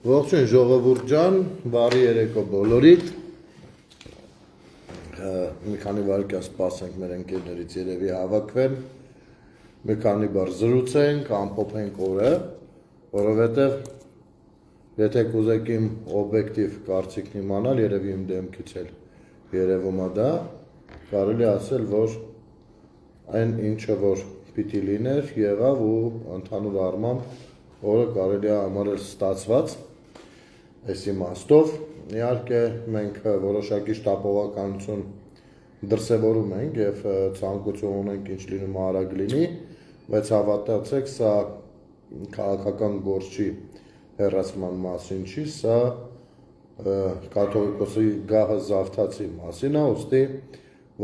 Ողջույն ժողովուրդ ջան, բարի երեկո բոլորիդ։ Մի քանի վայրկյան սպասենք մեր ընկերներից երևի հավաքվեն։ Մի քանի բառ զրուցենք, ամփոփենք օրը, որովհետև եթե կուզեք իմ օբյեկտիվ կարծիքն իմանալ, երևի իմ դեմքից էլ երևում է դա, կարելի ասել, որ այն ինչը որ պիտի լիներ, եղավ ու ընդհանուր առմամբ օրը կարելի է համարել ստացված։ Այս իմաստով, իհարկե մենք որոշակի շտապողականություն դրսևորում ենք եւ ցանկություն ունենք ինչ լինում արագ լինի, բայց հավատացեք, սա քաղաքական գործ չի հեռացման մասին չի, սա կաթողիկոսի գահը զավթացի մասին է, ուստի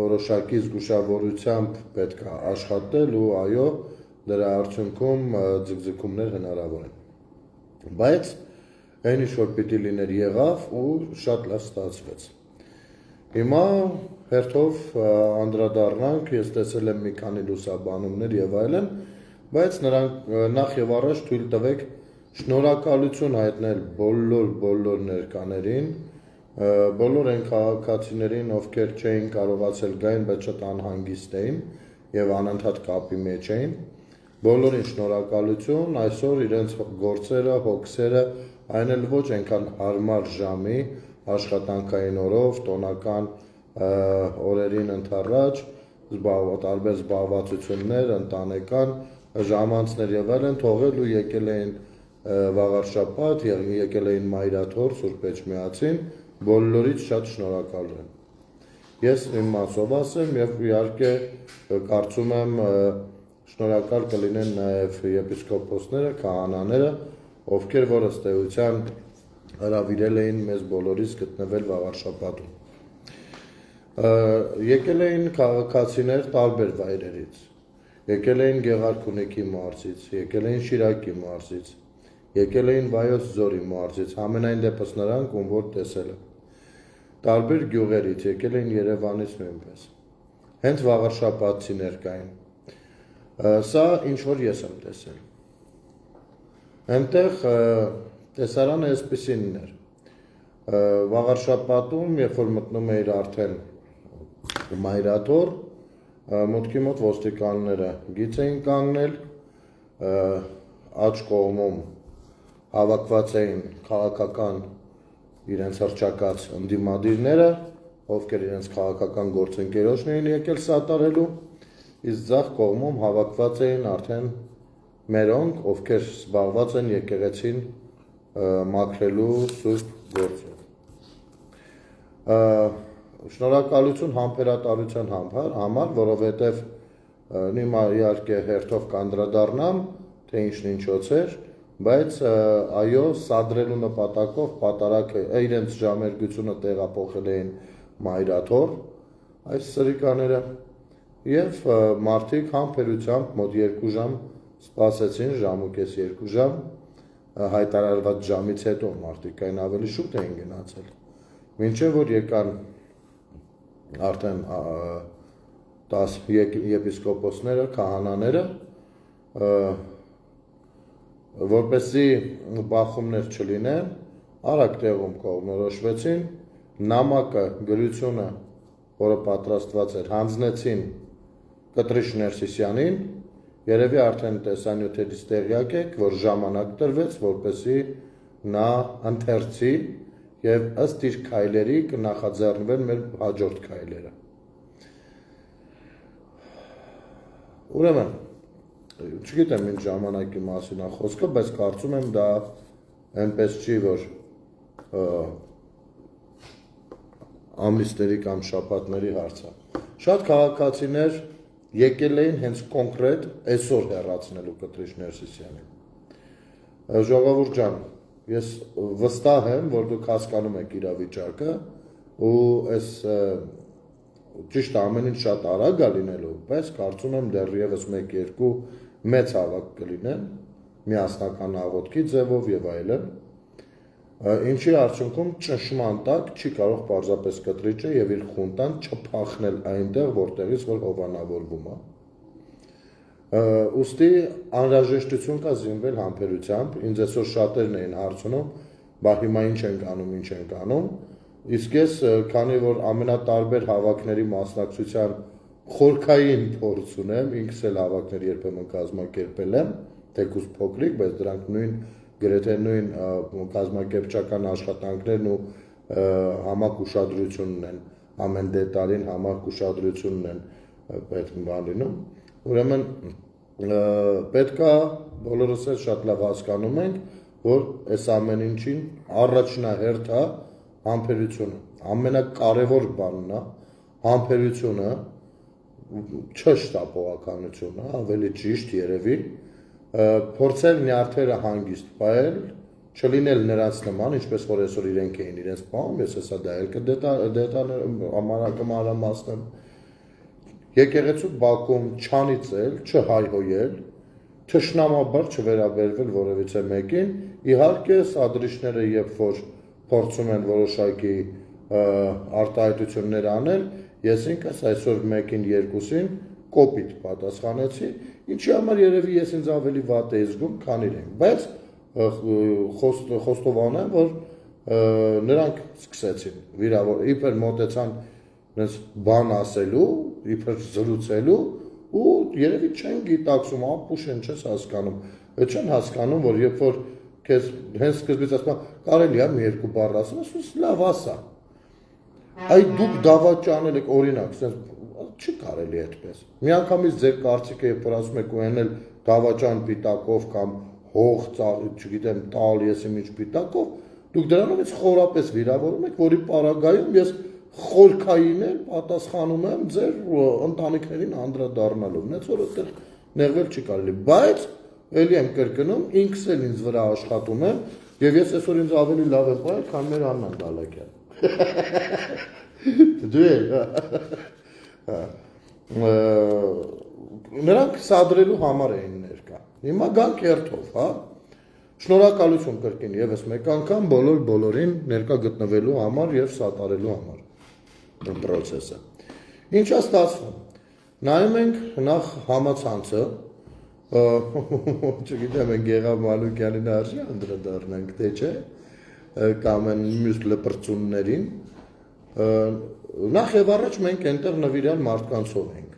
որոշակի զգուշավորությամբ պետք է աշխատել ու այո, դրա արդյունքում ձգձգումներ հնարավոր են։ Բայց այն ինչ որ պիտի լիներ եղավ ու շատ լավ ստացվեց։ Հիմա հերթով անդրադառնանք, ես տեսել եմ մի քանի լուսաբանումներ եւ այլն, բայց նրանք նախ եւ առաջ թույլ տվեք շնորհակալություն հայտնել բոլոր ներկաներին, բոլոր այն քաղաքացիներին, ովքեր չէին կարողացել գային, բայց շատ անհանգիստ էին եւ անընդհատ կապի մեջ էին։ Բոլորին շնորհակալություն, այսօր իրենց գործերը, հոգսերը այն էլ ոչ այնքան հարմար ժամի, աշխատանքային օրով, տոնական օրերին ընդառաջ, տարբեր զբաղվածություններ, ընտանեկան ժամանցներ եւ այլն թողել ու եկել էին վաղարշաբաթ, եկել էին մայրաթոր, Սուրբ Էջմիածին, բոլորից շատ շնորհակալ եմ։ Ես իմ մասով ասեմ եւ իհարկե կարծում եմ շնորհակալ կլինեն նաեւ եպիսկոպոսները, քահանաները, ովքեր որ ըստ էության հրավիրել էին մեզ բոլորիս գտնվել վաղարշաբաթում։ Եկել էին քաղաքացիներ տարբեր վայրերից, եկել էին Գեղարքունիքի մարզից, եկել էին Շիրակի մարզից, եկել էին Վայոց Ձորի մարզից, ամենայն դեպս նրանք, ում որ տեսել եմ, տարբեր գյուղերից, եկել էին Երևանից նույնպես, հենց վաղարշաբաթցիներ կային, սա ինչ որ ես եմ տեսել, այնտեղ տեսարանը այսպիսինն էր, վաղարշաբաթում, երբ որ մտնում էիր արդեն մայրաթոր, մուտքի մոտ ոստիկանները գիծ էին կանգնել, աջ կողմում հավաքված էին քաղաքական իրենց հռչակած ընդդիմադիրները, ովքեր իրենց քաղաքական գործընկերոջն էին եկել սատարելու, իսկ ձախ կողմում հավաքված էին արդեն մերոնք, ովքեր զբաղված են եկեղեցին մաքրելու սուրբ գործով։ Շնորհակալություն համբերատարության համար, որովհետև հիմա իհարկե հերթով կանդրադառնամ, թե ինչն ինչոց էր, բայց այո, սադրելու նպատակով պատարագը իրենց ժամերգությունը տեղափոխել էին մայրաթոր, այս սրիկաները, եւ մարդիկ համբերությամբ մոտ 2 ժամ սպասեցին, ժամուկես 2 ժամ, հայտարարված ժամից հետո մարդիկ այն ավելի շուտ էին գնացել, մինչև որ եկան արդեն 10 եպիսկոպոսները, քահանաները, որպեսզի բախումներ չլինեն, արագ տեղում կողմնորոշվեցին, նամակը, գրությունը, որը պատրաստված էր, հանձնեցին Կտրիշ Ներսիսյանին, երևի արդեն տեսանյութերից տեղյակ եք, որ ժամանակ տրվեց, որպեսզի նա ընթերցի եւ ըստ իր քայլերի կնախաձեռնվեն մեր հաջորդ քայլերը։ Ուրեմն, չգիտեմ ինչ ժամանակի մասին է խոսքը, բայց կարծում եմ դա այնպես չի, որ ամիսների կամ շաբաթների հարց է։ Շատ քաղաքացիներ եկել էին հենց կոնկրետ այսօր հեռացնելու Կտրիշ Ներսիսյանին։ Ժողովուրդ ջան, ես վստահ եմ, որ դուք հասկանում եք իրավիճակը ու այս ճիշտ ամեն ինչ շատ արագ է լինելու, բայց կարծում եմ դեռևս 1-2 մեծ հավաք կլինեն, միասնական աղոթքի ձևով եւ այլն, ինչի արդյունքում ճնշման տակ չի կարող պարզապես Կտրիչը եւ իր խունտան չփախնել այնտեղ, որտեղից որ հովանավորվում է։ Ուստի անհրաժեշտություն կա զինվել համբերությամբ, ինձ այսօր շատերն էին հարցնում, բա հիմա ինչ ենք անում, իսկ ես քանի որ ամենատարբեր հավաքների մասնակցության խորքային փորձ ունեմ, ինքս էլ հավաքներ երբեմն կազմակերպել եմ, թեկուզ փոքրիկ, բայց դրանք գրեթե նույն կազմակերպչական աշխատանքներն ու համակ ուշադրությունն են, ամեն դետալին համակ ուշադրությունն են պետք բանինում, ուրեմն պետքա բոլորս էլ շատ լավ հասկանում ենք, որ այս ամեն ինչին առաջնահերթ է համբերությունը, ամենակարևոր բանն է համբերությունը, չշտապողականությունը, ավելի ճիշտ երևի, փորձել նյարդերը հանգիստ պահել, չլինել նրանց նման, ինչպես որ այսօր իրենք էին իրենց պահում, ես հեսա դա էլ կմանրամասնեմ, եկեղեցու բակում չանիծել, չհայհոյել, թշնամաբար չվերաբերվել որևիցե մեկին, իհարկե սադրիչները երբ որ փորձում են որոշակի արտահայտություններ անել, ես ինքս այսօր մեկին երկուսին կոպիտ պատասխանեցի, ինչի համար երևի ես ինձ ավելի վատ էի զգում, քան իրենք, բայց խոստովանեմ, որ նրանք սկսեցին վիրավոր, իբր մոտեցան բան ասելու, իբր զրուցելու ու երևի չեն գիտակցում, ապուշ են չես հասկանում, չեն հասկանում, որ երբ որ քեզ հենց սկզբից ասում կարելի է մի երկու բառ ասել, ասում լավ ասա, այ դուք դավաճանել եք օրինակ, չի կարելի այդպես, միանգամից ձեր կարծիքը երբ որ ասում եք ու ենել դավաճան պիտակով կամ հող, չգիտեմ, տալ ես իմ ինչ պիտակով, դուք դրանից խորապես վիրավորում եք, որի պարագայում ես խորքային էլ պատասխանում եմ ձեր ընտանիքներին անդրադառնալով, նենց որ այդտեղ նեղվել չի կարելի, բայց էլի եմ կրկնում, ինքս էլ ինձ վրա աշխատում եմ եւ ես այսօր ինձ ավելի լավ եմ պահել, քան մեր Աննան Դալակյան։ Դու նրանք սադրելու համար էին ներկա։ Հիմա գանք երթով, հա։ Շնորհակալություն կրկին եւս մեկ անգամ բոլորին ներկա գտնվելու համար եւ սատարելու համար process-ը։ Ինչա ստացվում։ Նայում ենք նախ համացանցը, չգիտեմ են Գեղամ Մանուկյանին արժի անդրադառնանք, թե չէ, կամ են մյուս լպրծուններին, նախ եւ առաջ մենք այնտեղ նվիրյալ մարդկանցով ենք,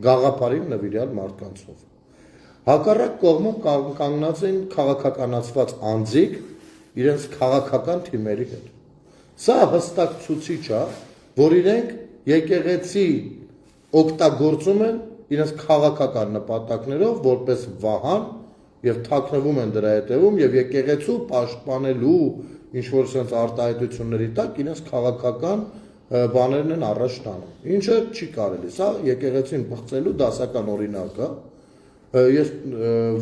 գաղափարին նվիրյալ մարդկանցով։ Հակառակ կողմում կանգնած են քաղաքականացված անձիկ իրենց քաղաքական թիմերի հետ։ Սա հստակ ցուցիչ է, որ իրենք եկեղեցի օգտագործում են իրենց քաղաքական նպատակներով որպես վահան եւ թաքնվում են դրա հետևում եւ եկեղեցու պաշտպանելու ինչ որ sense արտահայտությունների տակ իրենց քաղաքական բաներն են առաջ տանում։ Ինչը չի կարելի։ Սա եկեղեցին բղծելու դասական օրինակ է։ Ես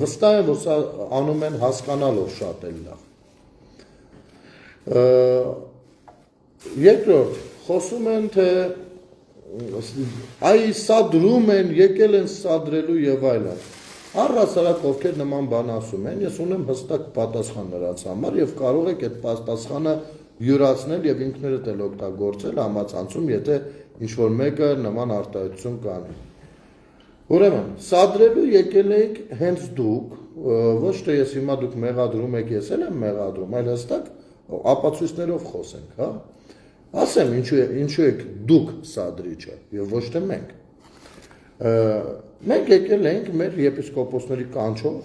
վստահ եմ, որ սա անում են հասկանալով շատ էլ լավ։ Երկրորդ, խոսում են, թե այ սադրում են, եկել են սադրելու եւ այլն։ Առհասարակ ովքեր նման բան ասում են, ես ունեմ հստակ պատասխան նրանց համար եւ կարող եք այդ պատասխանը յուրացնել եւ ինքներդ էլ օգտագործել համացանցում, եթե ինչ որ մեկը նման արտահայտություն կանի։ Ուրեմն, սադրելու եկել եք հենց դուք, ոչ թե ես հիմա դուք մեղադրում եք, ես էլ եմ մեղադրում, այլ հստակ ապացույցներով խոսենք, հա։ Ասեմ, ինչու եք դուք սադրիչը եւ ոչ թե մենք։ Մենք եկել ենք մեր եպիսկոպոսների կանչով,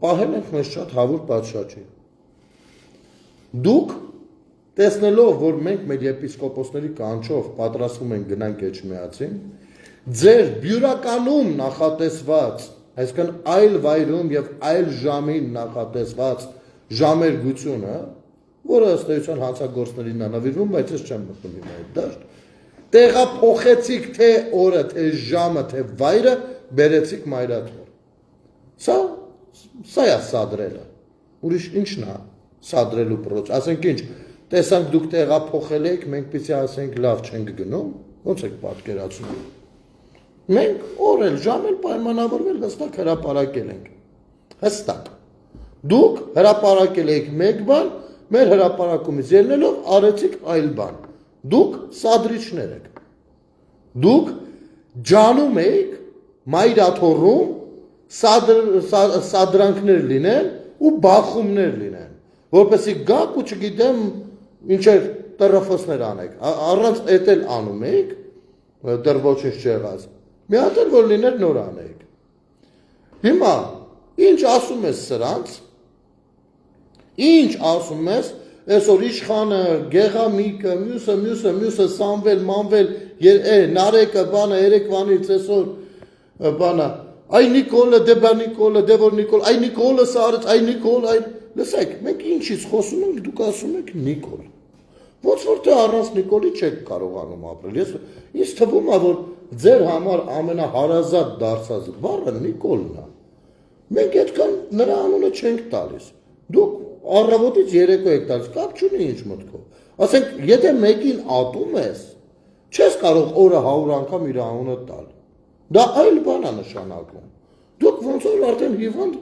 պահել ենք մեզ շատ հավուր պատշաճի։ Դուք տեսնելով, որ մենք մեր եպիսկոպոսների կանչով պատրաստվում ենք գնանք Էջմիածին, ձեր բյուրականում նախատեսված, այսինքն այլ վայրում եւ այլ ժամին նախատեսված ժամերգությունը, որը ըստ էության հանցագործներին է նվիրվում, բայց ես չեմ մտնում հիմա այդ դաշտ, տեղափոխեցիք թե օրը, թե ժամը, թե վայրը, բերեցիք մայրաթոր։ Սա է սադրելը։ Ուրիշ ինչն է սադրելու պրոց։ Ասենք ինչ, տեսանք դուք տեղափոխել եք, մենք պիտի ասենք լավ չենք գնում, ոնց եք պատկերացնում։ Մենք օրել, ժամել պայմանավորվել հստակ հրապարակել ենք։ Հստակ։ Դուք հրապարակել եք մեկ բան, մեր հրապարակումից ելնելով արեցիք այլ բան։ Դուք սադրիչներ եք։ Դուք ջանում եք մայրաթոռում սադրանքներ լինեն ու բախումներ լինեն, որպեսզի գաք ու չգիտեմ ինչեր տրֆոսներ անեք, առանց էդ էլ անում եք, դեռ ոչինչ չեղած, մի հատ էլ որ լիներ նոր անեք։ Հիմա, ինչ ասում ես սրանց, ինչ ասում ես, այսօր իշխանը, գեղամիկը, մյուսը, Սամվել, Մանվել, Նարեկը, բանը, երեկվանից այսօր, բանը, այ Նիկոլը, դե բա Նիկոլը, դե որ Նիկոլ, այ Նիկոլը սարեց, այ Նիկոլ, այ, լսեք, մենք ինչից խոսում ենք, դուք ասում եք Նիկոլ, ոնց որ թե առանց Նիկոլի չեք կարողանում ապրել, ինձ թվում է, որ ձեր համար ամենահարազատ դարձած բառը Նիկոլն է, մենք այդքան նրա անունը չենք տալիս, դուք առավոտից երեկո եք տալիս, կապ չունի ինչ մտքով, ասենք, եթե մեկին ատում ես, չես կարող օրը 100 անգամ իր անունը տալ, դա այլ բան է նշանակում, դուք ոնց որ արդեն հիվանդ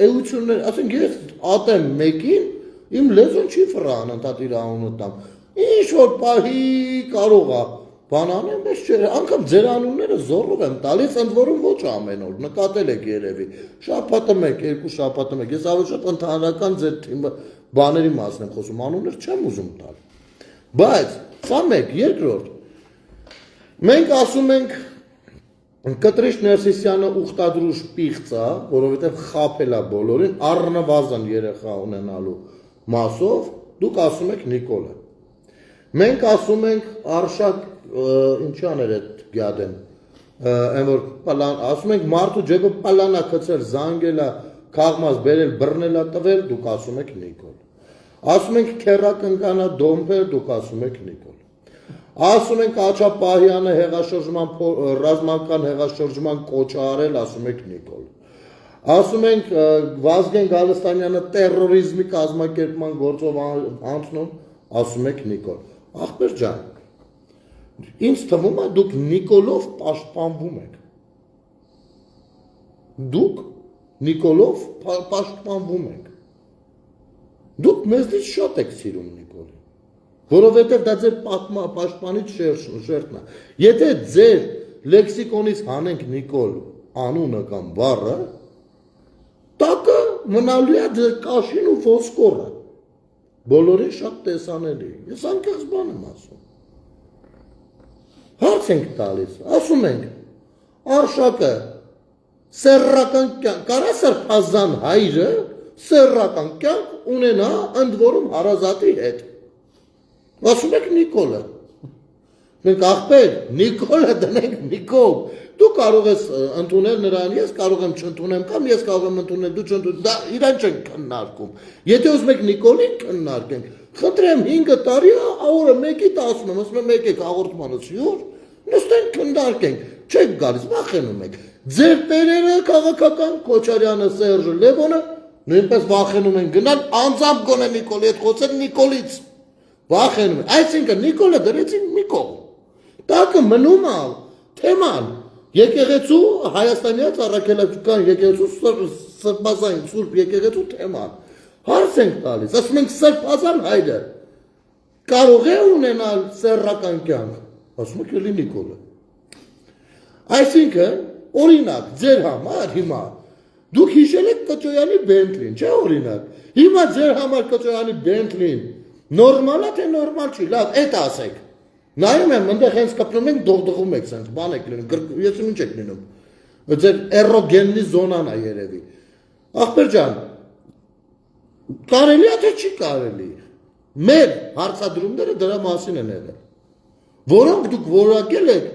էություններ, ասենք ես ատեմ մեկին, իմ լեզուն չի ֆռա անընդհատ իր անունը տամ, ինչ որ պահի կարող է, բան անեմ, ես չէ, անգամ ձեր անունները զոռով եմ տալիս, ընդ որում ոչ ամեն օր, նկատել եք երևի, շաբաթը մեկ, երկու շաբաթը մեկ, ես ավելի շատ ընդհանրական ձեր բաների մասն եմ խոսում, անուններ չեմ ուզում տալ, բայց, սա մեկ, երկրորդ, մենք ասում ենք, Կտրիշ Ներսիսյանը ուխտադրուժ պիղծ է, որովհետև խաբել է բոլորին, առնվազն երեխա ունենալու մասով, դուք ասում եք Նիկոլը, մենք ասում ենք Արշակ, ինչի աներ էդ գյադեն, ասում ենք մարդու ջեբը պալանա կծել, զանգելա, կաղմազ բերել, բռնելա տվել, դուք ասում եք Նիկոլ, ասում ենք քերակ ընկանա դոմբել, դուք ասում եք Նիկոլ, ասում ենք Աչապահյանը ռազմական հեղաշրջման կոչ արել, ասում եք Նիկոլ, ասում ենք Վազգեն Գալստանյանը տերորիզմի կազմակերպման գործով անցնում, ասում եք Նիկոլ, ախպեր ջան, ինձ թվում է դուք Նիկոլով պաշտպանվում եք, դուք Նիկոլով պաշտպանվում եք, դուք մեզնից շատ եք սիրում Նիկոլի, որովհետև դա ձեր պաշտպանիչ շերտն է, եթե ձեր լեքսիկոնից հանենք Նիկոլ անունը կամ բառը, տակը մնալու է ձեր կաշին ու ոսկորը, բոլորին շատ տեսանելի, ես անկեղծ բան եմ ասում, հարց ենք տալիս, ասում ենք, Արշակը սեռական կյանք, կարա սրբազան հայրը սեռական կյանք ունենա ընդ որում հարազատի հետ, ասում եք Նիկոլը, մենք ախպեր, Նիկոլը դնենք Նիկոլ, դու կարող ես ընդունել նրան, ես կարող եմ չընդունեմ կամ ես կարող եմ ընդունել, դու չընդունել, դա իրան չենք քննարկում, եթե ուզում եք Նիկոլին քննարկենք, խնդրեմ 5 տարի օրը մեկի 10 եմ, ասում եմ եկեք հաղորդմանից յուր, նստենք քննարկենք, չեք գալիս, վախենում եք, ձեր տերերը քաղաքական Քոչարյանը, Սերժը, Լևոնը նույնպես վախենում են գնալ, անձամբ գոնե Նիկոլի հետ խոսել Նիկոլից, վախենում են, այսինքն Նիկոլը դրեցին մի կողմ, տակը մնում է թեման, եկեղեցու Հայաստանյան Առաքելական եկեղեցու սրբազան սուրբ եկեղեցու թեման, հարց ենք տալիս, ասում ենք սրբազան հայրը կարող է ունենալ սեռական կյանք, ասում եք էլի Նիկոլը, այսինքն օրինակ ձեր համար հիմա դուք հիշել եք Կոճոյանի Բենթլին, չէ օրինակ, հիմա ձեր համար Կոճոյանի Բենթլին նորմալ է թե նորմալ չի, լավ, էդ ասեք, նայում եմ, ընդեղ հենց կպնում ենք, դողդողում եք սենց, բան եք լինում, ես ինչ եք լինում, ձեր էրոգեննի զոնան է երևի, ախպեր ջան, կարելի է թե չի կարելի, մեր հարցադրումները դրա մասին են եղել, որոնք դուք որակել եք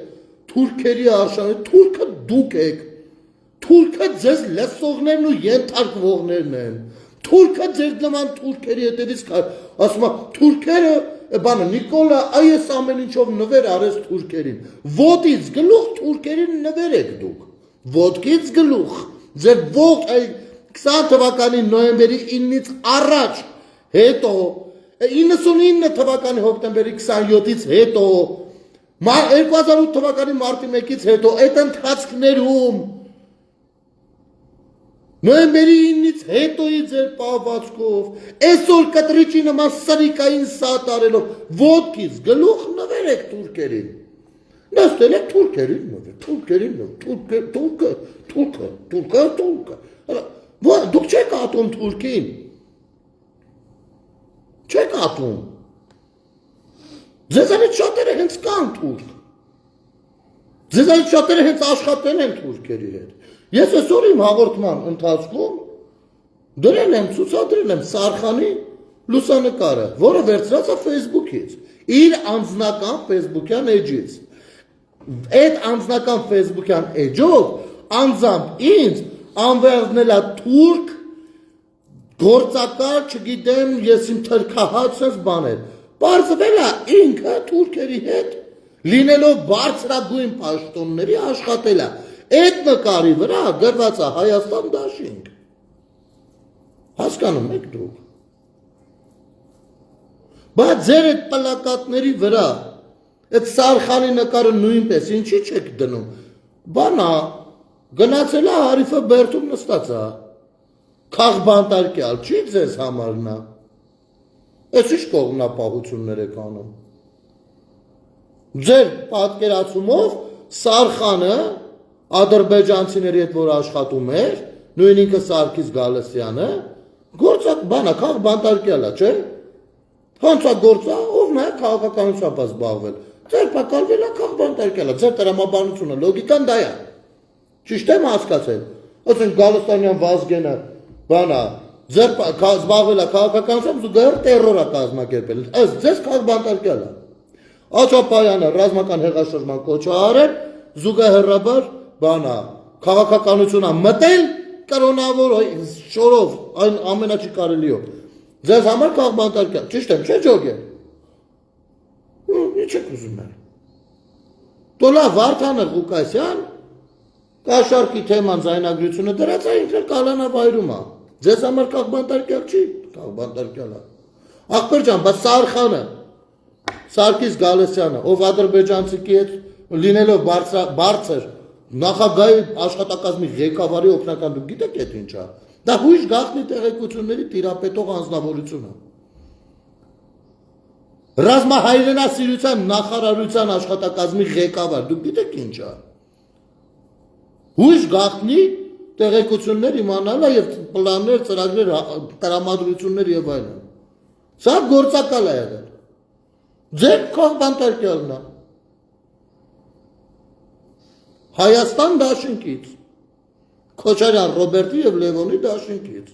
թուրքերի արշավը, թուրքը դուք եք, թուրքը ձեզ լսողներն ու ենթարկվողներն են, թուրքը ձեր նման թուրքերի հետևից ասում է թուրքերը բանը Նիկոլը այս ամեն ինչով նվեր արեց թուրքերին, ոտից գլուխ թուրքերին նվեր եք դուք, ոտքից գլուխ, ձեր ողջ 20 թվականի նոյեմբերի 9-ից առաջ, հետո 99 թվականի հոկտեմբերի 27-ից հետո, 2008 թվականի մարտի 1-ից հետո, այդ ընթացքներում, նոյեմբերի 9-ից հետոյի ձեր պահվածքով, այսօր կտրիչի նման սրիկային սատարելով, ոտքից գլուխ նվեր եք թուրքերին, նստել եք թուրքերին նվեր, թուրքը, Դուք չեք ատում Թուրքին։ Չեք ատում։ Ձեզանից շատերը հենց կան թուրք։ Ձեզանից շատերը հենց աշխատել են թուրքերի հետ։ Ես այսօր իմ հաղորդման ընթացքում դրել եմ, ցուցադրել եմ Սարխանի լուսանկարը, որը վերցրած է Facebook-ից, իր անձնական Facebook-յան էջից։ Այդ անձնական Facebook-յան էջով անձամբ ինձ անվերնել է թուրք գործակալ, չգիտեմ, ես իմ թրքահացած բաներ։ Պարզվել է ինքը թուրքերի հետ լինելով բարձրագույն պաշտոնների աշխատել է։ Այդ նկարի վրա գրված է Հայաստան դաշինք։ Հասկանում եք դուք։ Բայց ձեր այդ պլակատների վրա այդ Սարխանի նկարը նույնպես ինչի չեք դնում։ Բանա գնացել է Հարիֆը Բերդում նստած է։ Քաղբանտարկյալ չի ձեզ համարնա։ Այս ինչ կողմնապահություններ եք անում։ Ձեր պատկերացումով Սարխանը ադրբեջանցիների հետ որ աշխատում էր, նույն ինքը Սարգիս Գալստյանը, գործակ բանա քաղբանտարկյալ է, չէ՞։ Ոնց է գործա, ով նա քաղաքականությամբ զբաղվել։ Ձեր պակալվել է քաղբանտարկյալ է, ձեր տրամաբանությունը, լոգիկան դա է։ Ճիշտ եմ հասկացել։ Ասենք Գալստանյան Վազգենը բանա, ձեր զբաղվել է քաղաքականությամբ, զուգահեռ տերոր է կազմակերպել։ Ըստ ձեզ քաղբանտարկյալ է։ Աչապայանը ռազմական հեղաշրջման կոչ է արել, զուգահեռաբար բանա, քաղաքականությունը մտել կրոնավոր շորով, այն ամենաչի կարելիով։ Ձեզ համար քաղբանտարկյալ, ճիշտ եմ, չէ՞ ջոգեր։ Ինչ եք ուզում ել։ Տոլա Վարդանը Ղուկասյան կաշառքի թեման ձայնագրությունը դրած է ինքը կալանավայրում է։ Ձեզ համար քաղբանտարկյալ չի, քաղբանտարկյալ է։ Ախպեր ջան, բայց Սարխանը, Սարգիս Գալստյանը, ով ադրբեջանցի հետ լինելով բարձր նախագահի աշխատակազմի ղեկավարի օգնական, դուք գիտեք այդ ինչա։ Դա հույժ գաղտնի տեղեկությունների տիրապետող անձնավորությունը։ Ռազմահայրենասիրության նախարարության աշխատակազմի ղեկավար, դուք գիտեք ինչա։ Հույժ գաղտնի տեղեկություններ իմանալը եւ պլաններ, ծրագրեր, տրամադրություններ եւ այլն։ Սա գործակալ է եղել։ Ձեր քաղբանտարկյալն է։ Հայաստան դաշինքից, Քոչարյան Ռոբերտի եւ Լևոնի դաշինքից։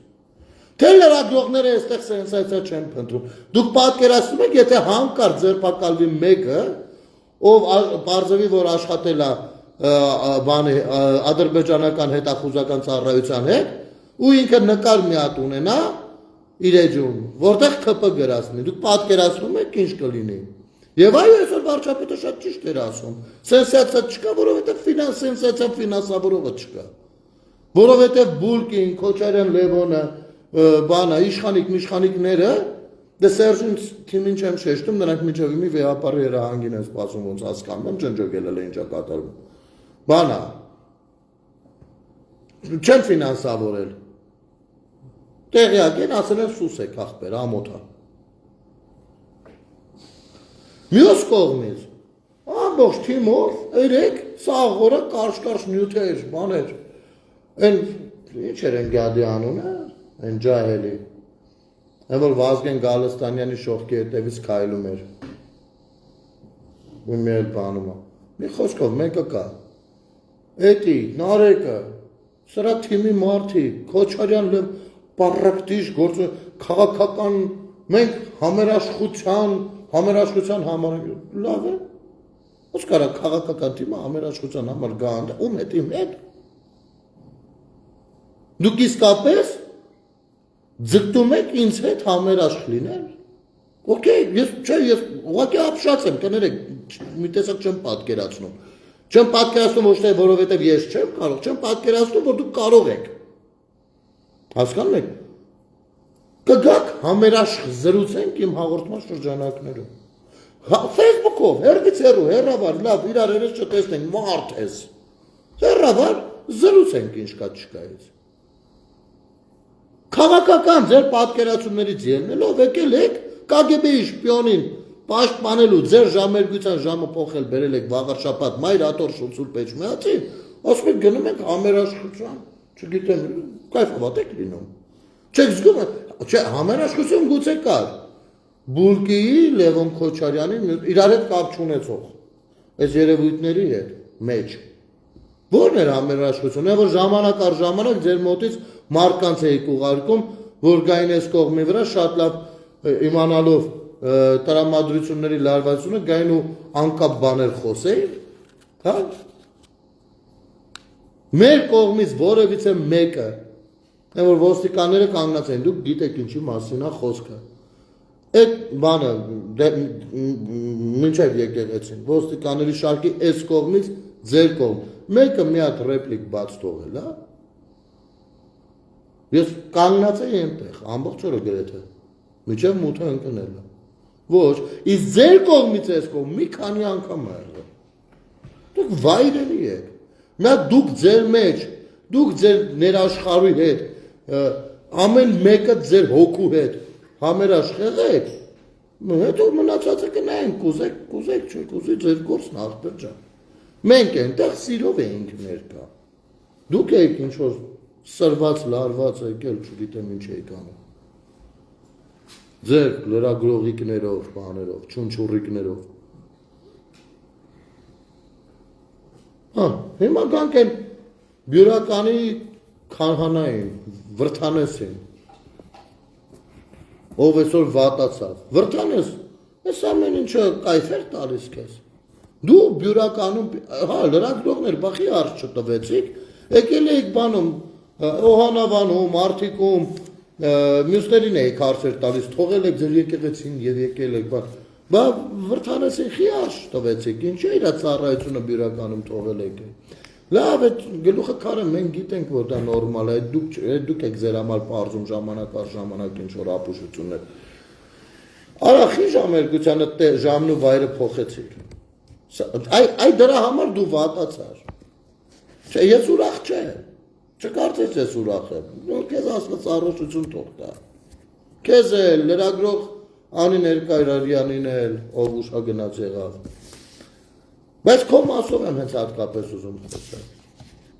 Թե լրագրողները այստեղ սենսացիա չեն փնտրում։ Դուք պատկերացնում եք, եթե հանկարծ ձերբակալվի մեկը, ով բարձրի որ աշխատել է բանի ադրբեջանական հետախուզական ծառայության հետ, ու ինքը նկար մի հատ ունենա իր էջում, որտեղ ԿՊ գրացնի։ Դուք պատկերացնում եք ինչ կլինի։ Եվ այո, այսօր վարչապետը շատ ճիշտ էր ասում։ Սենսացիա չկա, որովհետև սենսացիա ֆինանսավորողը չկա։ Որովհետև Բուլկին, Քոչարյան Լևոնը, բանա, իշխանիկները, դե Սերժին թիմին չեմ շեշտում, նրանք միջև իմի վեհապարի երահանգին են սպասում, ոնց հասկանում եմ, ջնջոգել էլ ինչա կատարում։ Բանա, չեն ֆինանսավորել։ Տեղյակ են, ասել են սուս եք ախպեր, ամոթա։ Մյուս կողմից, ամբողջ թիմով, երեք, սաղորը կարշ նյութեր, բաներ, են, ինչ էր են գադի անունը, են ջահելի, են որ Վազգեն Գալստանյանի շողքի հետևից քայլում էր, ու մի էլ բանում է, մի խոսքով մեկը կա, էտի, նարեկը, սրա թիմի մարդի, Քոչարյան պարրակտիշ գործը, քաղաքական, մենք համերաշխության համար, լավ է, ոնց կարա քաղաքական թիմը համերաշխության համար գանդ, ում հետ իմ հետ, դուք իսկապես ձգտում եք ինձ հետ համերաշխ լինել, օքեյ, ես ուղղակի ապշած եմ, կներեք, մի տեսակ չեմ պատկերացնում, չեմ պատկերացնում ոչ թե որովհետև ես չեմ կարող, չեմ պատկերացնում, որ դուք կարող եք, հասկանում եք, կգաք համերաշխ զրուցենք իմ հաղորդման շրջանակներում, Facebook-ով, հեռվից հեռու, հեռավար, լավ, իրար երես չտեսնենք, մարդ ես, հեռավար, զրուցենք ինչ կա չկայից, քաղաքական ձեր պատկերացումներից ելնելով եկել եք KGB-ի շպիոնին պաշտպանելու ձեր ժամերգության ժամը փոխել բերել եք վաղարշապատ մայր աթոր շուցուլ պեջմեացին, ասում եք գնում ենք համերաշխության, Չգիտեմ, կայֆավատ եք լինում։ Չեք զգում, չէ, համերաշխություն գուցե կար։ Բուլկիի, Լևոն Քոչարյանի իրար հետ կապ չունեցող։ Այս երևույթների հետ մեջ։ Որն էր համերաշխությունը, որ ժամանակ առ ժամանակ ձեր մոտից մարդկանց էիք ուղարկում, որ գային այս կողմի վրա շատ լավ իմանալով տրամադրությունների լարվածությունը գային ու անկապ բաներ խոսեին, հա։ Մեր կողմից որևիցե մեկը, որ ոստիկանները կանգնած են, դուք գիտեք ինչի մասին է խոսքը։ Այդ բանը մինչև եկեղեցին, ոստիկանների շարքի այս կողմից ձեր կողմ, մեկը մի հատ ռեպլիկ բաց թողել, հա։ Ես կանգնած էի այնտեղ, ամբողջ օրը գրեթե, մինչև մութը ընկնել է։ Ոչ, իսկ ձեր կողմից այս կողմ մի քանի անգամ է եղել։ Դուք վայրենի եք։ Նա դուք ձեր մեջ, դուք ձեր ներաշխարհի հետ, ամեն մեկը ձեր հոգու հետ համերաշխեղ եք, հետո մնացածը կնայենք, կուզեք, չէ, կուզի ձեր գործն ախպեր ջան։ Մենք այնտեղ սիրով էինք ներկա։ Դուք եք ինչ-որ սրված, լարված եկել, չգիտեմ ինչ եք անում։ Ձեր լրագրողիկներով, բաներով, չունչուրիկներով։ Հա, հիմա կանք են բյուրականի քահանային, վրթանեսին, ով այսօր վատացավ, վրթանես, այս ամեն ինչը կայֆ էր տալիս քեզ։ Դու բյուրականում, հա, լրագրողներ բախի արժ չտվեցիք, եկել էիք բանում, օհանավանում, արդիկում, մյուսներին էիք հարցեր տալիս, թողել եք ձեր եկեղեցին և եկել եք, բա վրթանեսին խի արժ տվեցիք, ինչ է իրա ծառայությունը բյուրականում թողել եք։ Լավ, այդ գլուխը քարը մենք գիտենք, որ դա նորմալ է, դուք եք ձեր համար պարզում ժամանակ առ ժամանակ ինչ-որ ապուշություններ։ Արա խի ժամերգությանը ժամն ու վայրը փոխեցիք։ Այ դրա համար դու վատացար։ Չէ, ես ուրախ չեմ։ Չկարծես ես ուրախ եմ։ Քեզ Աստված առողջություն թող տա։ Քեզ էլ լրագրող Անի Ներկայրարյանին էլ, ով ուշա գնաց եղավ։ Բայց քո մասով եմ հենց հատկապես ուզում խոսել։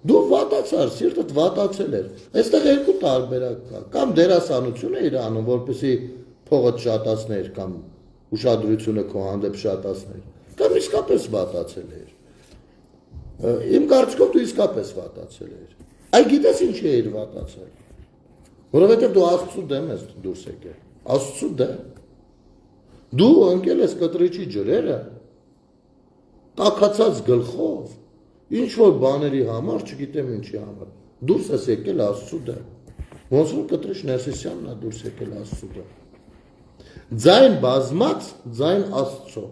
Դու վատացար, սիրտդ վատացել էր։ Այստեղ երկու տարբերակ կա։ Կամ դերասանություն է իր անում, որպեսզի փողդ շատացներ կամ ուշադրությունը քո հանդեպ շատացներ։ Կամ իսկապես վատացել էր։ Իմ կարծիքով դու իսկապես վատացել էր։ Այ գիտես ինչի էր վատացել։ Որովհետև դու Աստծու դեմ ես դուրս եկել։ Աստծու դեմ։ Դու ընկել ես կտրիչի ջրերը, տաքացած գլխով, ինչ-որ բաների համար, չգիտեմ ինչի համար, դուրս ես եկել Աստծու դեմ, ոնց որ կտրիչ Ներսիսյանն է դուրս եկել Աստծու դեմ, ձայն բազմած, ձայն Աստծո,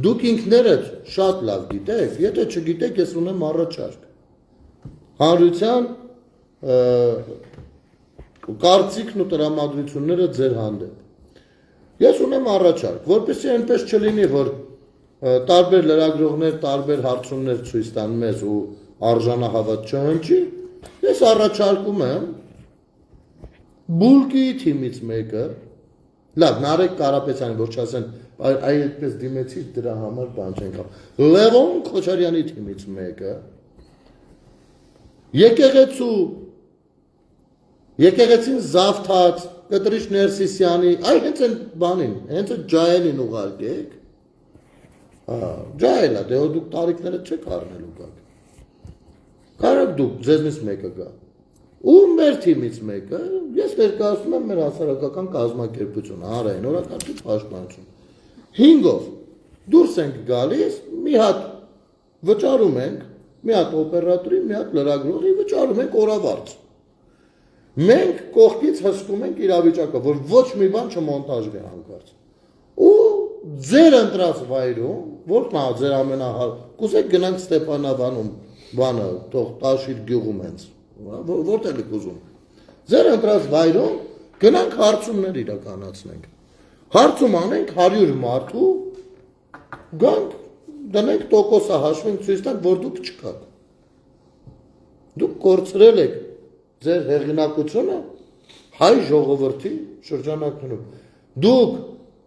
դուք ինքներդ շատ լավ գիտեք, եթե չգիտեք, ես ունեմ առաջարկ, հանրության կարծիքն ու տրամադրությունները ձեր հանդեպ, ես ունեմ առաջարկ, որպեսզի այնպես չլինի, որ տարբեր լրագրողներ, տարբեր հարցումներ ցույց տան մեզ ու արժանահավատ չհնչի, ես առաջարկում եմ Բուլկիի թիմից մեկը, լավ, Նարեկ Կարապետյանի, որ չասեն, այ այդպես դիմեցի դրա համար բան չենք անում, Լևոն Քոչարյանի թիմից մեկը, եկեղեցին զավթած, կտրիչ Ներսիսյանի, այ հենց են բանին, հենց է ջայելին ուղարկեք, ջայելա, դե հո դուք տարիքները չեք առնելու գաք։ Կարակ դուք, ձեզնից մեկը գա։ Ու մեր թիմից մեկը, ես ներկայացնում եմ մեր հասարակական կազմակերպությունը, հանրային օրակարգի պաշտպանություն։ 5-ով դուրս ենք գալիս, մի հատ վճարում ենք, մի հատ օպերատորի, մի հատ լրագրողի վճարում ենք օրավարձ։ Մենք կողքից հսկում ենք իրավիճակը, որ ոչ մի բան չմոնտաժվի հանկարծ։ Ու ձեր ընտրած վայրում, որն է ձեր ամենահար, կուզեք գնանք Ստեփանավանում, բանը, թող Տաշիր գյուղում հենց, որտեղ եք ուզում։ Ձեր ընտրած վայրում գնանք հարցումներ իրականացնենք։ Հարցում անենք 100 մարդու, գանք, դնենք տոկոսը հաշվենք ցույց տանք, որ դուք չկաք։ Դուք կորցրել եք ձեր հեղինակությունը հայ ժողովրդի շրջանակներում։ Դուք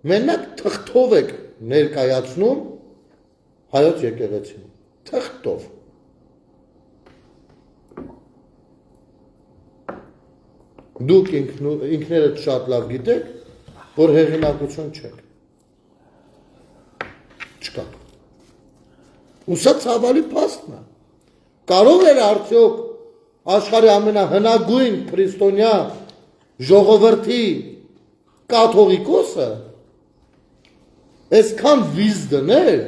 մենակ թղթով եք ներկայացնում հայոց եկեղեցին, թղթով։ Դուք ինքներդ շատ լավ գիտեք, որ հեղինակություն չեք։ Չկա։ Ու սա ցավալի փաստն է։ Կարող էր արդյոք աշխարհի ամենահնագույն քրիստոնյա ժողովրդի կաթողիկոսը այսքան վիզ դներ,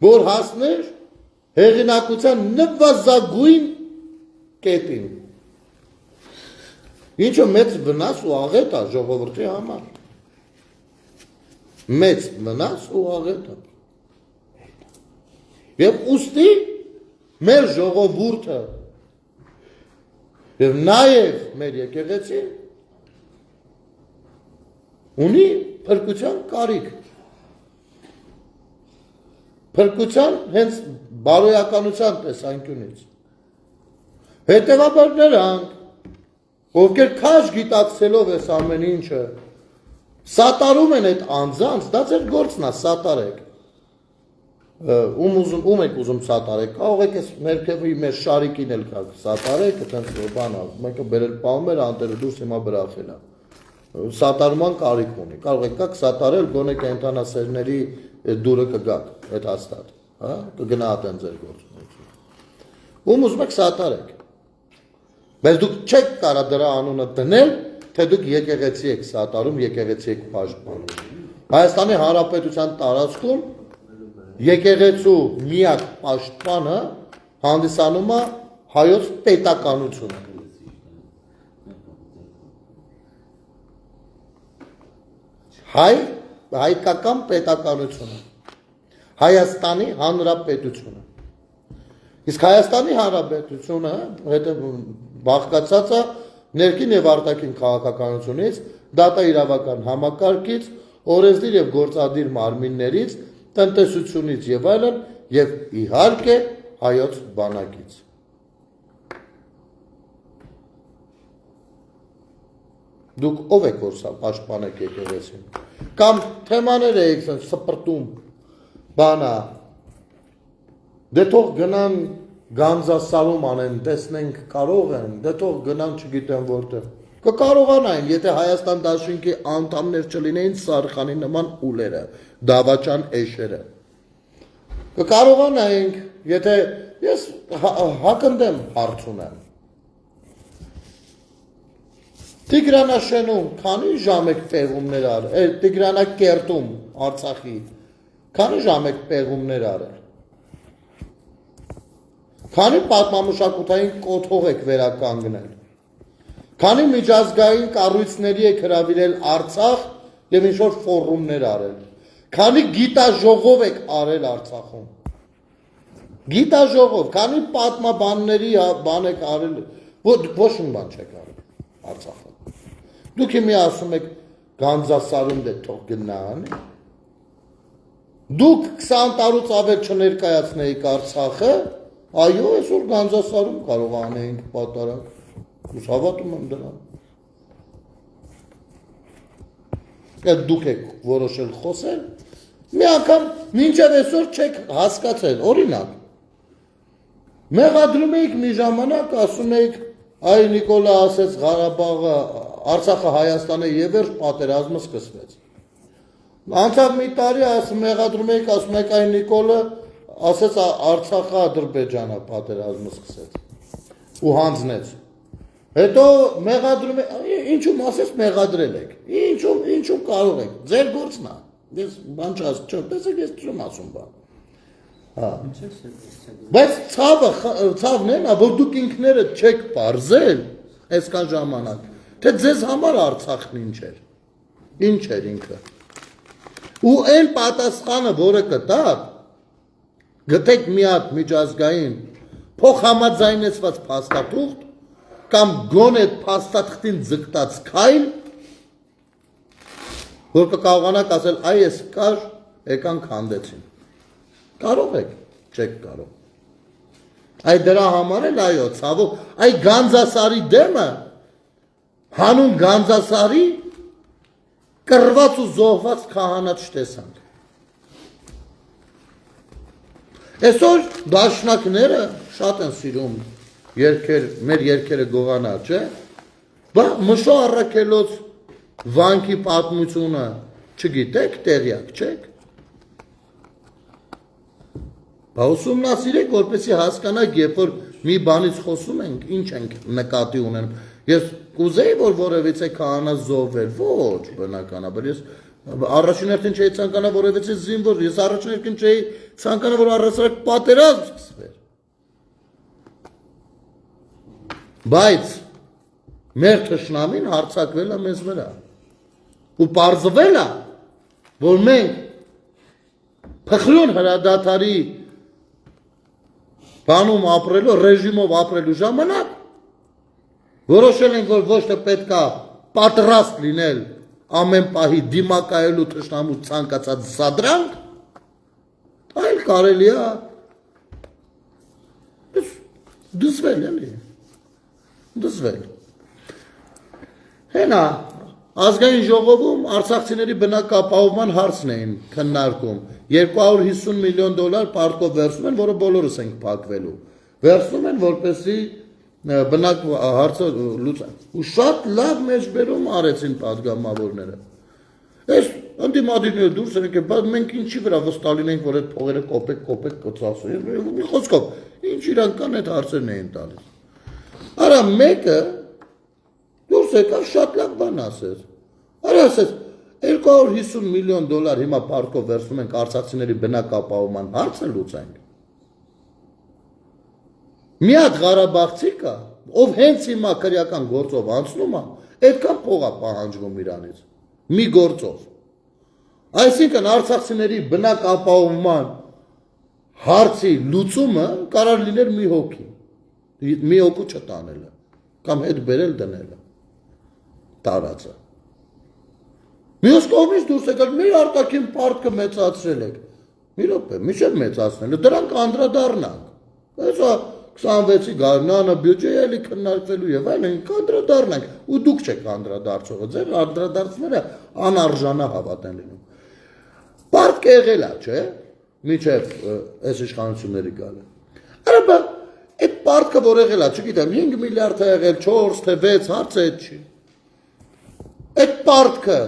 որ հասներ հեղինակության նվազագույն կետին։ Ինչը մեծ վնաս ու աղետ է ժողովրդի համար։ Մեծ վնաս ու աղետ է։ Եվ ուստի մեր ժողովուրդը եւ նաեւ մեր եկեղեցին ունի փրկության կարիք։ Փրկության հենց բարոյականության տեսանկյունից։ Հետևաբար նրանք, ովքեր քաշ գիտակցելով այս ամեն ինչը, սատարում են այդ անձանց, դա ձեր գործն է, սատարեք։ Ում եք ուզում սատարեք, կարող եք ներքևի մեր շարիկին էլ սատարեք, այդպես որ բան է, մեկը բերել պահում էր, անտերը դուրս հիմա բրախել է։ Սատարման կարիք ունի, կարող եք կաք սատարել, գոնե կենթանասերների դուրը կգաք, այդ հաստատ, հա, կգնահատեն ձեր գործունեությունը։ Ում ուզում եք սատարեք։ Բայց դուք չեք կարա դրա անունը դնել, թե դուք եկեղեցի եք սատարում, եկեղեցի եք պաշտպանում։ Հայաստանի Հանրապետության տարածքում եկեղեցու միակ պաշտպանը հանդիսանում է հայոց պետականությունը։ Հայկական պետականությունը, Հայաստանի Հանրապետությունը։ Իսկ Հայաստանի Հանրապետությունը հետո բաղկացած է ներքին եւ արտաքին քաղաքականությունից, դատաիրավական համակարգից, օրենսդիր եւ գործադիր մարմիններից, տնտեսությունից եւ այլն, եւ իհարկե հայոց բանակից։ Դուք ով եք որ սա պաշտպանեք եկեղեցին։ Կամ թեմաներ եք ասած սպրտում բանա։ Դե թող գնան Գանձասարում անեն, տեսնենք կարող են, դե թող գնան չգիտեմ որտեղ։ Կկարողանային, եթե Հայաստան դաշինքի անդամներ չլինեին Սարխանի նման ուլերը, դավաճան էշերը։ Կկարողանայինք, եթե ես հակնդեմ հարց ունեմ։ Տիգրանաշենում քանի ժամ եք պեղումներ արել, Տիգրանակերտում Արցախի քանի ժամ եք պեղումներ արել։ Քանի պատմամշակութային կոթող եք վերականգնել։ Քանի միջազգային կառույցների եք հրավիրել Արցախ եւ ինչ-որ ֆորումներ արել։ Քանի գիտաժողով եք արել Արցախում։ Գիտաժողով, քանի պատմաբանների բան եք արել, ոչ մի բան չեք արել Արցախում։ Դուք մի ասում եք Գանձասարում դե թող գնան։ Դուք 20 տարուց ավել չներկայացնեիք Արցախը, այո, այսօր Գանձասարում կարող անեինք պատարակ։ Ես հավատում եմ դրան։ Այդ դուք եք որոշել խոսել, մի անգամ մինչև այսօր չեք հասկացել, օրինակ։ Մեղադրում էիք մի ժամանակ, ասում էիք, այ Նիկոլը ասեց Ղարաբաղը, Արցախը Հայաստանը եւ վերջ պատերազմը սկսվեց։ Անցավ մի տարի, մեղադրում էիք, ասում եք, այ Նիկոլը ասեց Արցախը Ադրբեջանը պատերազմը սկսեց ու հանձնեց։ Հետո մեղադրում եք, ինչու ասես մեղադրել եք։ Ինչու կարող եք։ Ձեր գործն է։ Ես բան չասեմ, տեսեք ես չեմ ասում բան։ Հա։ Բայց ցավն է, որ դուք ինքներդ չեք բարձել այսքան ժամանակ, թե ձեզ համար Արցախն ինչ էր։ Ինչ էր ինքը։ Ու այն պատասխանը, որը կտաք, գտեք մի հատ միջազգային փոխհամաձայնեցված փաստաթուղթ կամ գոնե փաստաթղթին ձգտած քայլ, որ կկարողանաք ասել, այ ես կար, եկանք հանդեցին։ Կարող եք, չեք կարող։ Այ դրա համար էլ այո, ցավոք, այ Գանձասարի դեմը, հանուն Գանձասարի կռված ու զոհված քահանա չտեսանք։ Այսօր դաշնակները շատ են սիրում երկեր, մեր երկերը գողանալ, չէ, Բա մշո առաքելոց վանքի պատմությունը չգիտեք, տեղյակ չեք։ Բա ուսումնասիրեք, որպեսզի հասկանաք, երբ որ մի բանից խոսում ենք, ինչ ենք նկատի ունենում։ Ես կուզեի, որ որևիցե քահանա զոհվեր, ոչ, բնականաբար, ես առաջին հերթին չէի ցանկանա որևիցե զինվոր, ես առաջին հերթին չէի ցանկանա, որ առասարակ պատերազմ սկսվեր։ Բայց մեր թշնամին հարձակվել է մեզ վրա։ Ու պարզվել է, որ մենք փխրուն հրադադարի բանում ապրելու, ռեժիմով ապրելու ժամանակ որոշել ենք, որ ոչ թե պետք է պատրաստ լինել ամեն պահի դիմակայելու թշնամու ցանկացած զադրանք, այլ կարելի է դզվել, էլի, դզվել։ Հենա, ազգային ժողովում արցախցիների բնակապահովման հարցն էին քննարկում, 250 միլիոն դոլար պարտքով վերցնում են, որը բոլորս ենք փակվելու։ Վերցնում են, որպեսզի բնակ հարցը լուծեն։ Ու շատ լավ մեջբերում արեցին պատգամավորները։ Այս ընդդիմադիրները դուրս են եկել, բայց մենք ինչի վրա վստահ ենք, որ այդ փողերը կոպեկ կծախսեն։ Մի խոսքով, ինչ իրանք կան այդ հարցերն էին տալիս։ Արա մեկը դուրս եկավ շատ լավ բան ասեց։ Արա ասեց 250 միլիոն դոլար հիմա պարտքով վերցնում ենք արցախցիների բնակապահովման հարցը լուծենք։ Մի հատ Ղարաբաղցի կա, ով հենց հիմա քրեական գործով անցնում է, այդքան փող է պահանջվում իրանից, մի գործով։ Այսինքն արցախցիների բնակապահովման հարցի լուծումը կարող լիներ մի հոգի, մի հոգու չտանելը, կամ հետ բերել դնելը, տարածը։ Մյուս կողմից դուրս եկել, մեր արտաքին պարտքը մեծացրել եք։ Մի րոպե, մի չէ մեծացնել, դրանք անդրադառնանք։ Այսա 26-ի գարնանը բյուջեի էլի քննարկվելու եւ այլն կանդրադառնանք ու դուք չեք անդրադարձողը ձեր անդրադարձները անարժանա հավատեն լինում պարտք եղել է չէ միջև այս իշխանությունների գալը արաբա այդ պարտքը որ եղել է չգիտեմ 5 միլիարդ է եղել 4 թե 6 հարցը այդ չի այդ պարտքը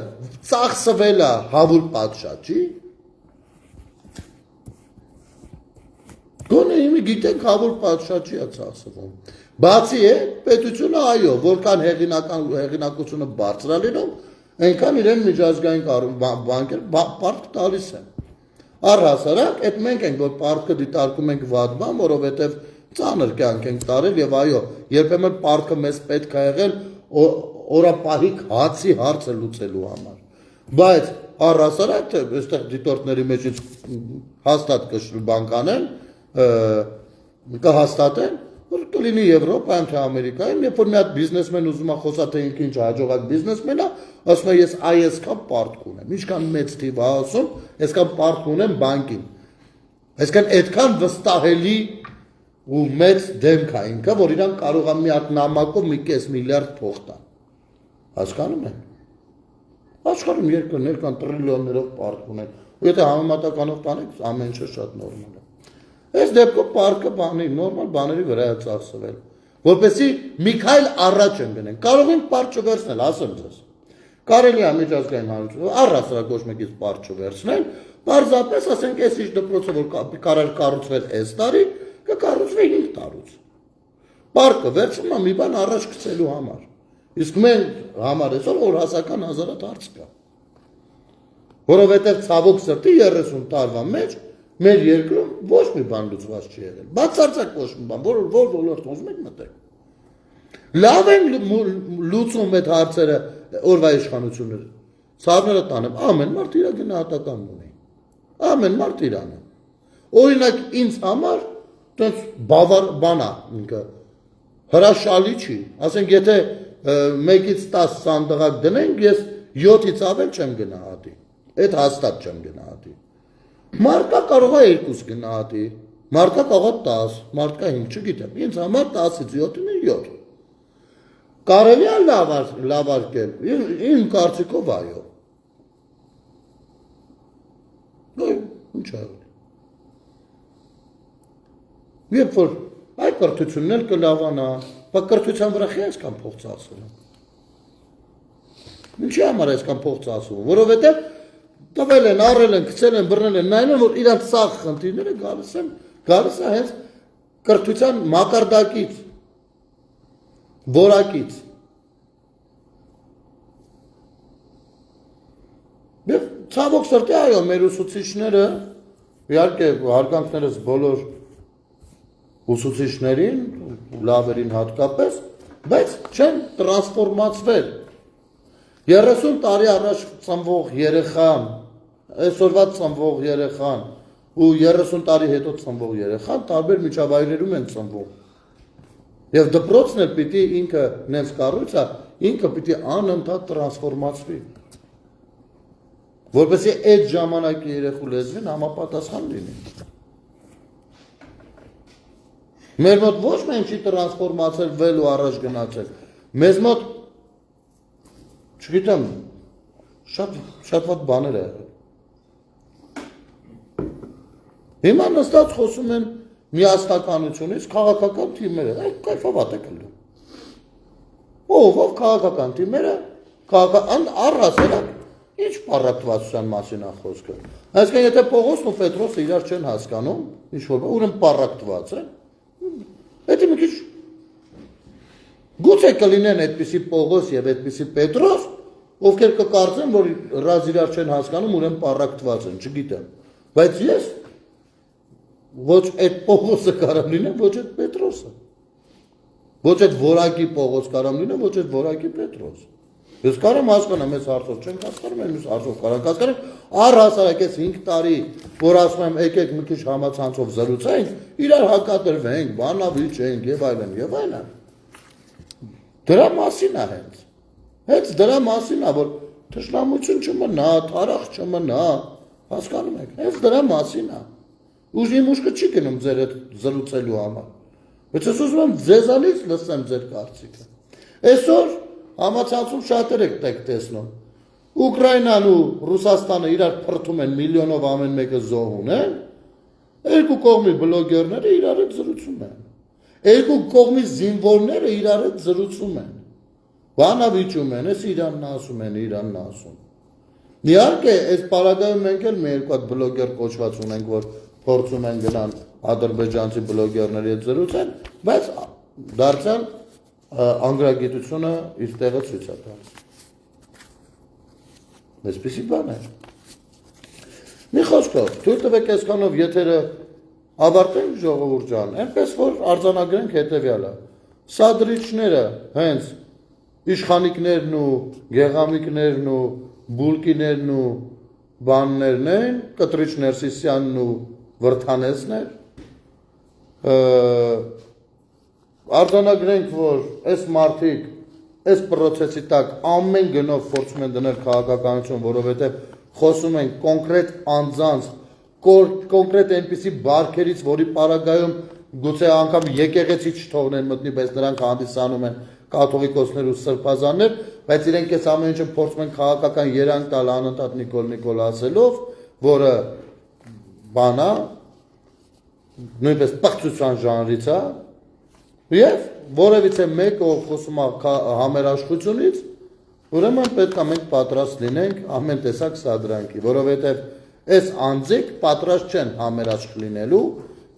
ծախսվել է հավուր պատշաճի Գոնե իմի գիտենք հավուր պատշաճի է ծախսվում։ Բացի է, պետությունը այո, որքան հեղինակությունը բարձր է լինում, այնքան իրեն միջազգային բանկեր պարտք տալիս են։ Առհասարակ, այդ մենք ենք, որ պարտքը դիտարկում ենք վատ բան, որովհետև ծանր կյանք ենք տարել եւ այո, երբեմն պարտքը մեզ պետք է եղել օրապահիկ հացի հարցը լուծելու համար։ Բայց առհասարակ, այստեղ դիտորդների մեջից հաստատ բան կանեն կհաստատեն, որ կլինի Եվրոպայում թե Ամերիկայում, երբ որ մի հատ բիզնեսմեն ուզում է խոսա թե ինքը ինչ հաջողակ բիզնեսմեն է, ասում է ես այսքան պարտք ունեմ, ինչքան մեծ թիվ է ասում, այսքան պարտք ունեմ բանկին։ Այսքան այդքան վստահելի ու մեծ դեմք է ինքը, որ իրան կարող է մի հատ նամակով մի կես միլիարդ փող տան։ Հասկանում եք։ Աշխարհում երկրներ տրիլիոններով պարտք ունեն։ Ու եթե համեմատականով տանեք, ամեն ինչը շատ նորմալ է։ Այս դեպքում պարտքը բանի, նորմալ բաների վրա է ծախսվել, որպեսզի մի քայլ առաջ ընկնենք, կարող ենք պարտ չվերցնել, ասեմ ձեզ, կարելի է միջազգային հանրությունը, առհասարակ ոչ մեկից պարտ չվերցնել, պարզապես ասենք այս ինչ դպրոցը, որ կարող կառուցվել այս տարի, կկառուցվի 5 տարուց, պարտքը վերցնում է մի բան առաջ գցելու համար, իսկ մենք համար այսօր օրհասական հազարատ հարց կա, որովհետև ցավոք սրտի 30 տարվա մեջ մեր երկրում ոչ մի բան լուծված չի եղել, բացարձակ ոչ մի բան, որ ոլորտ ուզում եք մտեք։ Լավ են լուծում այդ հարցերը օրվա իշխանությունները, ցավները տանեմ, ամեն մարդ իր գնահատական ունի, ամեն մարդ իրանը։ Օրինակ ինձ համար տենց բավար բան է ինքը, հրաշալի չի, ասենք եթե 1-ից 10 սանդղակ դնենք, ես 7-ից ավել չեմ գնահատի, այդ հաստատ չեմ գնահատի։ Մարդկա կարող է 2 գնահատի, մարդկա կարող է 10, մարդկա 5, չգիտեմ, ինձ համար 10-ից 7-ին 7։ Կարելի է լավարկել, իմ կարծիքով այո։ Ինչ է։ Երբ որ այդ կրթությունն էլ կլավանա, բայց կրթության վրա խի այսքան փող ծախսել։ Ինչի համար այսքան փող ծախսում, որովհետև տվել են, առել են, գցել են, բռնել են, նայում են, որ իրանց սաղ խնդիրները գալիս է հենց կրթության մակարդակից, որակից։ Եվ ցավոք սրտի այո, մեր ուսուցիչները, իհարկե հարգանքներս բոլոր ուսուցիչներին, լավերին հատկապես, բայց չեն տրանսֆորմացվել։ 30 տարի առաջ ծնվող երեխան, այսօրվա ծնվող երեխան ու 30 տարի հետո ծնվող երեխան տարբեր միջավայրերում են ծնվում։ Եվ դպրոցն էլ պիտի ինքը նենց կառույց է, ինքը պիտի անընդհատ տրանսֆորմացվի։ Որպեսզի այդ ժամանակի երեխու լեզվին համապատասխան լինի։ Մեր մոտ ոչ միայն չի տրանսֆորմացել վել ու առաջ գնացել, մեզ մոտ, չգիտեմ, շատ ված բաներ է եղել։ Հիմա նստած խոսում են միասնականությունից քաղաքական թիմերը, այդ կայֆավատ է կլում։ Ով քաղաքական թիմերը, առհասարակ, ինչ պառակտվածության մասին է խոսքը։ Այսինքն, եթե Պողոսն ու Պետրոսը իրար չեն հասկանում, ինչ-որ ուրեմն պառակտված են, դա մի քիչ գուցե կլինեն այդպիսի Պողոս եւ այդպիսի Պետրոս, ովքեր կկարծեն, որ ռազ իրար չեն հասկանում, ուրեմն պառակտված են, չգիտեմ։ Բայց ես ոչ այդ Պողոսը կարամ լինեմ, ոչ այդ Պետրոսը։ Ոչ այդ որակի Պողոս կարամ լինեմ, ոչ այդ որակի Պետրոս։ Ես կարամ հասկանամ, այս հարցով չենք հասկանում, այս հարցով կարանք հասկանանք, առհասարակ այս 5 տարի, որ ասում եմ, եկեք մի քիչ համացանցով զրուցենք, իրար հակադրվենք, բանավիճենք եւ այլն։ Դրա մասին է հենց։ Հենց դրա մասին է, որ թշնամություն չմնա, թարախ չմնա, հասկանում եք, հենց դրա մասին է։ Ուժի մուշկը չի գնում ձեր հետ զրուցելու համար։ Բայց ես ուզում եմ ձեզանից լսեմ ձեր կարծիքը։ Այսօր համացանցում շատեր եք տեսնում։ Ուկրաինան ու Ռուսաստանը իրար փրթում են միլիոնով ամեն մեկը զոհ ունեն, երկու կողմի բլոգերները իրար հետ զրուցում են։ Երկու կողմի զինվորները իրար հետ զրուցում են։ Բանավիճում են, ես Իրանն ասում են, Իրանն ասում։ Իհարկե, այս պարագայում մենք էլ մի երկու հատ բլոգեր կոչված ունենք, որ փորձում են գնան ադրբեջանցի բլոգերների հետ զրուցեն, բայց դարձյալ անգրագիտությունը իր տեղը ցույց է տալիս։ Այսպիսի բան է։ Մի խոսքով, թույլ տվեք այսքանով եթերը ավարտենք ժողովուրդ ջան, այնպես որ արձանագրենք հետևյալը։ Սադրիչները հենց իշխանիկներն ու գեղամիկներն ու բուլկիներն ու բաններն են, Կտրիչ Ներսիսյանն ու Վրթանեսներ, արձանագրենք, որ այս մարդիկ, այս պրոցեսի տակ ամեն գնով փորձում են դնել քաղաքականություն, որովհետև խոսում են կոնկրետ անձանց, կոնկրետ այնպիսի բարքերից, որի պարագայում գուցե անգամ եկեղեցի չթողնեն մտնի, բայց նրանք հանդիսանում են կաթողիկոսներ ու սրբազաններ, բայց իրենք այս ամեն ինչը փորձում են քաղաքական երանգ տալ անընդհատ Նիկոլ ասելով, որը բանա, նույնպես պղծության ժանրից է, եւ որևիցե մեկը ով խոսում է համերաշխությունից, ուրեմն պետք է մենք պատրաստ լինենք ամեն տեսակ սադրանքի, որովհետեւ այս անձիկ պատրաստ չեն համերաշխ լինելու,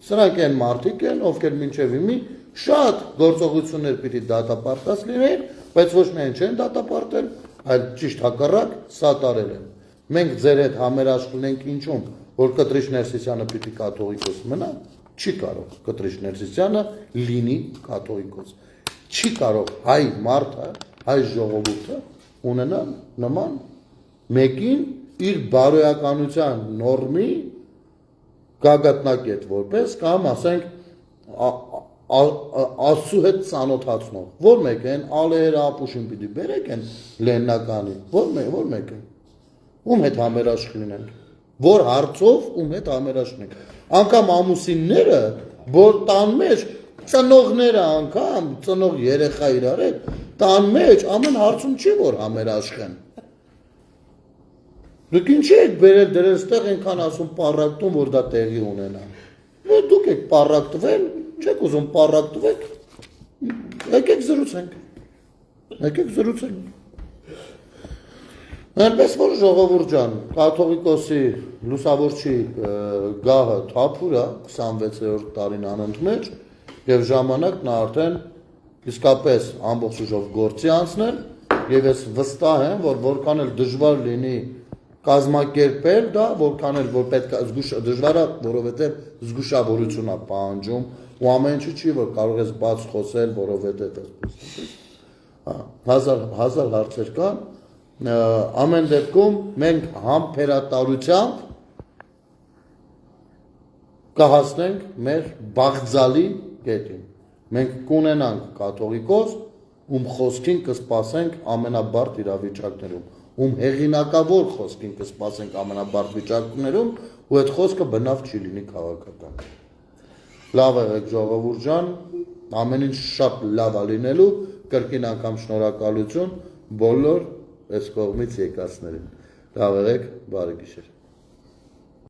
սրանք են մարդիկ են, ովքեր մինչև հիմի շատ գործողություններ պիտի դատապարտած լինեն, բայց ոչ միայն չեն դատապարտել, այլ ճիշտ հակառակ սատարել են։ Մենք ձեր հետ համերաշխ լինենք ինչում, որ Կտրիչ Ներսիսյանը պիտի կաթողիկոս մնա, չի կարող Կտրիչ Ներսիսյանը լինի կաթողիկոս։ Չի կարող հայ մարդը, հայ ժողովուրդը ունենալ նման մեկին իր բարոյականության նորմի գագաթնակետ որպես կամ ասենք Աստծու հետ ծանոթացնող։ Որ մեկը են Ալեհերը ապուշին պիտի բերեք են Լեննականի, որ մեկը։ Ում հետ համերաշխ լինենք։ Որ հարցով ում հետ համերաշխ լինենք։ Անկամ ամուսինները, որ տան մեջ ծնողները անգամ, ծնող երեխա իրար հետ, տան մեջ ամեն հարցում չի որ համերաշխեն։ Դուք ինչի եք բերել դրել ստեղ ենքան ասում պառակտում, որ դա տեղի ունենա։ Դուք եք պառակտվել, չեք ուզում պառակտվեք, եկեք զրուցենք։ Այնպես որ ժողովուրդ ջան, կաթողիկոսի լուսավորչի գահը թափուր է 26-րդ տարին անընդմեջ եւ ժամանակն է արդեն իսկապես ամբողջ ուժով գործի անցնել եւ ես վստահ եմ, որ որքան էլ դժվար լինի կազմակերպել դա, որքան էլ որ պետք է դժվար է, որովհետեւ զգուշավորություն է պահանջում ու ամեն ինչ չի որ կարող ես բաց խոսել, որովհետեւ հազար հարցեր կան ամեն դեպքում մենք համբերատարությամբ կհասնենք մեր բաղձալի կետին։ Մենք կունենանք կաթողիկոս, ում խոսքին կսպասենք ամենաբարդ իրավիճակներում, ում հեղինակավոր խոսքին կսպասենք ամենաբարդ վիճակներում, ու այդ խոսքը բնավ չի լինի քաղաքական։ Լավ եղեք ժողովուրդ ջան, ամեն ինչ շատ լավ է լինելու, կրկին անգամ շնորհակալություն բոլոր այս կողմից եկածներին։ Լավ եղեք, բարի գիշեր։